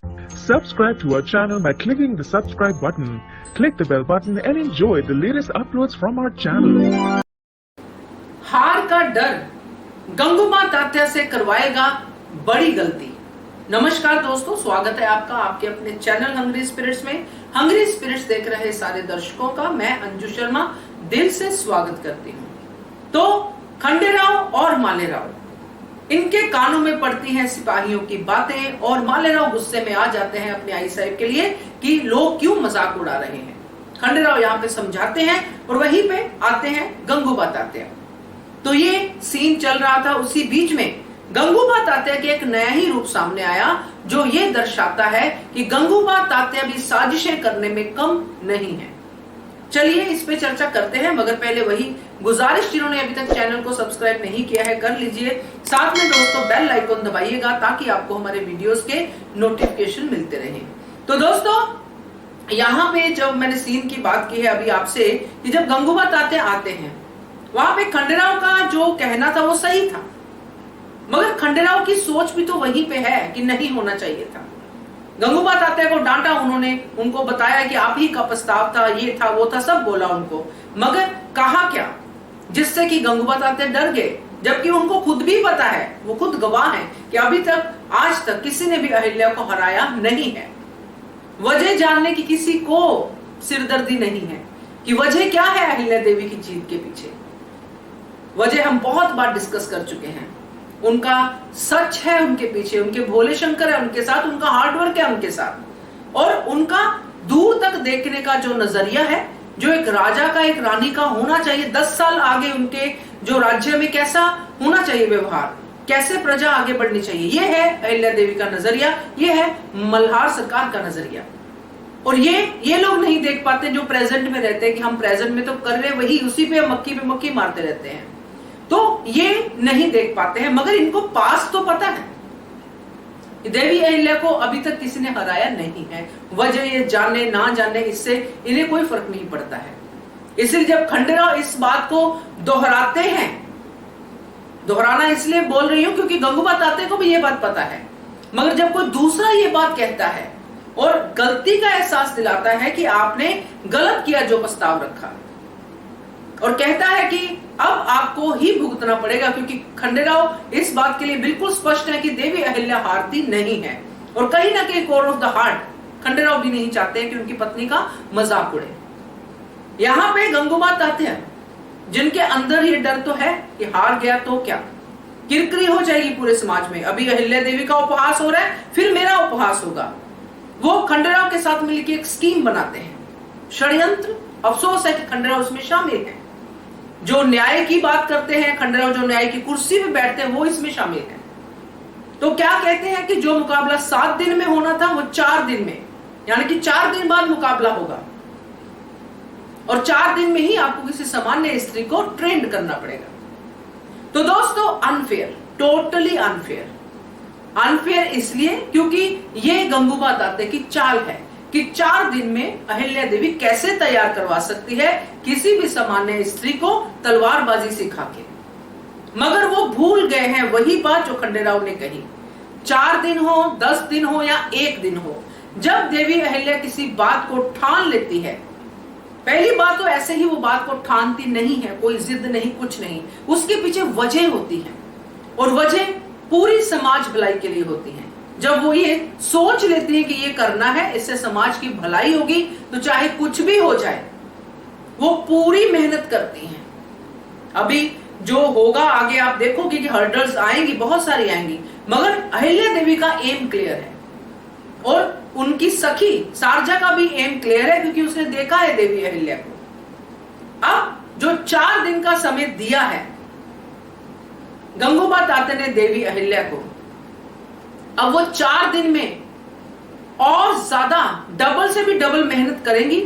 Subscribe to our channel by clicking the subscribe button. Click the bell button and enjoy the latest uploads from our channel. हार का डर गंगूबा तात्या से करवाएगा बड़ी गलती। नमस्कार दोस्तों, स्वागत है आपका आपके अपने चैनल हंग्री स्पिरिट्स में। हंग्री स्पिरिट्स देख रहे सारे दर्शकों का मैं अंजू शर्मा दिल से स्वागत करती हूँ। तो खंडेराव और मालेराव, इनके कानों में पड़ती हैं सिपाहियों की बातें और मालेराव गुस्से में आ जाते हैं अपने आई साहब के लिए कि लोग क्यों मजाक उड़ा रहे हैं। खंडेराव यहाँ पे समझाते हैं और वहीं पे आते हैं गंगूबा तात्या। तो ये सीन चल रहा था, उसी बीच में गंगूबा तात्या के एक नया ही रूप सामने आया जो ये दर्शाता है कि गंगूबा तात्या भी साजिशें करने में कम नहीं है। चलिए इस पे चर्चा करते हैं, मगर पहले वही गुजारिश, जिन्होंने अभी तक चैनल को सब्सक्राइब नहीं किया है कर लीजिए। साथ में दोस्तों बेल आइकन दबाइएगा ताकि आपको हमारे वीडियोस के नोटिफिकेशन मिलते रहें। तो दोस्तों यहाँ पे जब मैंने सीन की बात की है अभी आपसे कि जब गंगूबा तात्या आते हैं वहां पे खंडेराव का जो कहना था वो सही था, मगर खंडेराव की सोच भी तो वहीं पे है कि नहीं होना चाहिए था। गंगूबा तात्या को डांटा उन्होंने, उनको बताया कि आप ही का प्रस्ताव था, ये था वो था, सब बोला उनको, मगर कहा क्या जिससे कि गंगूबा तात्या डर गए, जबकि उनको खुद भी पता है, वो खुद गवाह है कि अभी तक आज तक किसी ने भी अहिल्या को हराया नहीं है। वजह जानने की किसी को सिरदर्दी नहीं है कि वजह क्या है अहिल्या देवी की जीत के पीछे। वजह हम बहुत बार डिस्कस कर चुके हैं। उनका सच है उनके पीछे, उनके भोले शंकर है उनके साथ, उनका हार्डवर्क है उनके साथ, और उनका दूर तक देखने का जो नजरिया है, जो एक राजा का एक रानी का होना चाहिए, 10 साल आगे उनके जो राज्य में कैसा होना चाहिए व्यवहार, कैसे प्रजा आगे बढ़नी चाहिए, ये है अहिल्या देवी का नजरिया, ये है मल्हार सरकार का नजरिया। और ये लोग नहीं देख पाते जो प्रेजेंट में रहते हैं कि हम प्रेजेंट में तो कर रहे वही, उसी पे मक्खी मारते रहते हैं, तो ये नहीं देख पाते हैं। मगर इनको पास तो पता है देवी अहिल्या को अभी तक किसी ने हराया नहीं है। वजह ये जाने ना जाने इससे इन्हें कोई फर्क नहीं पड़ता है। इसलिए जब खंडेराव इस बात को दोहराते हैं, दोहराना इसलिए बोल रही हूं क्योंकि गंगूबा तात्या को भी ये बात पता है, मगर जब कोई दूसरा ये बात कहता है और गलती का एहसास दिलाता है कि आपने गलत किया जो प्रस्ताव रखा, और कहता है कि अब आपको ही भुगतना पड़ेगा, क्योंकि खंडेराव इस बात के लिए बिल्कुल स्पष्ट है कि देवी अहिल्या हारती नहीं है, और कहीं ना कहीं core of the heart Khanderao भी नहीं चाहते हैं कि उनकी पत्नी का मजाक उड़े। यहाँ पे गंगूबा तात्या जिनके अंदर ये डर तो है कि हार गया तो क्या किरकिरी हो जाएगी पूरे समाज में, अभी अहिल्या देवी का उपहास हो रहा है, फिर मेरा उपहास होगा। वो खंडेराव के साथ मिलकर एक स्कीम बनाते हैं, षड्यंत्र। अफसोस है कि खंडेराव उसमें शामिल है। जो न्याय की बात करते हैं खंडेराव, जो न्याय की कुर्सी पे बैठते हैं, वो इसमें शामिल है। तो क्या कहते हैं कि जो मुकाबला 7 दिन में होना था वो 4 दिन में, यानी कि 4 दिन बाद मुकाबला होगा, और 4 दिन में ही आपको किसी सामान्य स्त्री को ट्रेंड करना पड़ेगा। तो दोस्तों अनफेयर, टोटली अनफेयर इसलिए क्योंकि ये गंगूबा तात्या की चाल है कि 4 दिन में अहिल्या देवी कैसे तैयार करवा सकती है किसी भी सामान्य स्त्री को तलवारबाजी सिखा के। मगर वो भूल गए हैं वही बात जो खंडेराव ने कही, 4 दिन हो, 10 दिन हो या 1 दिन हो, जब देवी अहिल्या किसी बात को ठान लेती है, पहली बात तो ऐसे ही वो बात को ठानती नहीं है, कोई जिद नहीं, कुछ नहीं, उसके पीछे वजह होती है, और वजह पूरी समाज भलाई के लिए होती है। जब वो ये सोच लेती है कि ये करना है, इससे समाज की भलाई होगी, तो चाहे कुछ भी हो जाए वो पूरी मेहनत करती हैं। अभी जो होगा आगे आप देखोगे कि हर्डल्स आएंगी, बहुत सारी आएंगी, मगर अहिल्या देवी का एम क्लियर है, और उनकी सखी शारजा का भी एम क्लियर है, क्योंकि उसने देखा है देवी अहिल्या को। अब जो 4 दिन का समय दिया है गंगूबा तात्या ने देवी अहिल्या को, अब वो 4 दिन में और ज्यादा डबल से भी डबल मेहनत करेंगी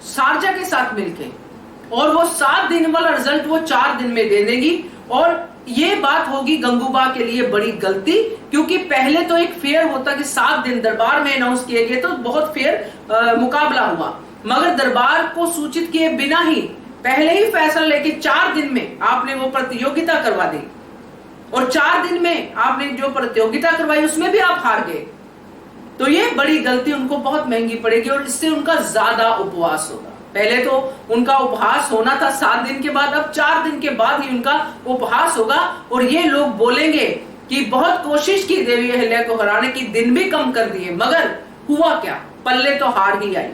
शारजा के साथ मिलके, और वो 7 दिन वाला रिजल्ट वो 4 दिन में दे देंगी। और ये बात होगी गंगूबा के लिए बड़ी गलती, क्योंकि पहले तो एक फेयर होता कि 7 दिन दरबार में अनाउंस किए गए तो बहुत फेयर मुकाबला हुआ, मगर दरबार को सूचित किए बिना ही पहले ही फैसला लेके 4 दिन में आपने वो प्रतियोगिता करवा दी, और 4 दिन में आपने जो प्रतियोगिता करवाई उसमें भी आप हार गए। तो ये बड़ी गलती उनको बहुत महंगी पड़ेगी और इससे उनका ज्यादा उपवास होगा। पहले तो उनका उपहास होना था 7 दिन के बाद, अब 4 दिन के बाद ही उनका उपहास होगा। और ये लोग बोलेंगे कि बहुत कोशिश की देवी अहिल्या को हराने की, दिन भी कम कर दिए, मगर हुआ क्या, पल्ले तो हार ही आई।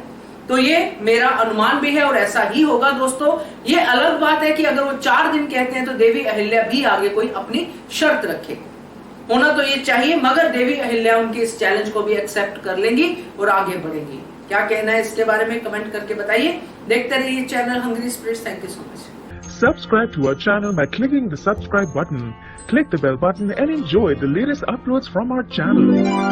तो ये मेरा अनुमान भी है और ऐसा ही होगा दोस्तों। ये अलग बात है कि अगर वो 4 दिन कहते हैं तो देवी अहिल्या भी आगे कोई अपनी शर्त रखे, होना तो ये चाहिए, मगर देवी अहिल्या उनके इस चैलेंज को भी एक्सेप्ट कर लेंगी और आगे बढ़ेंगी। क्या कहना है इसके बारे में कमेंट करके बताइए। देखते रहिए channel hungry spirits. Thank you so much. Subscribe to our channel by clicking the subscribe button. Click the bell button and enjoy the latest uploads from our channel.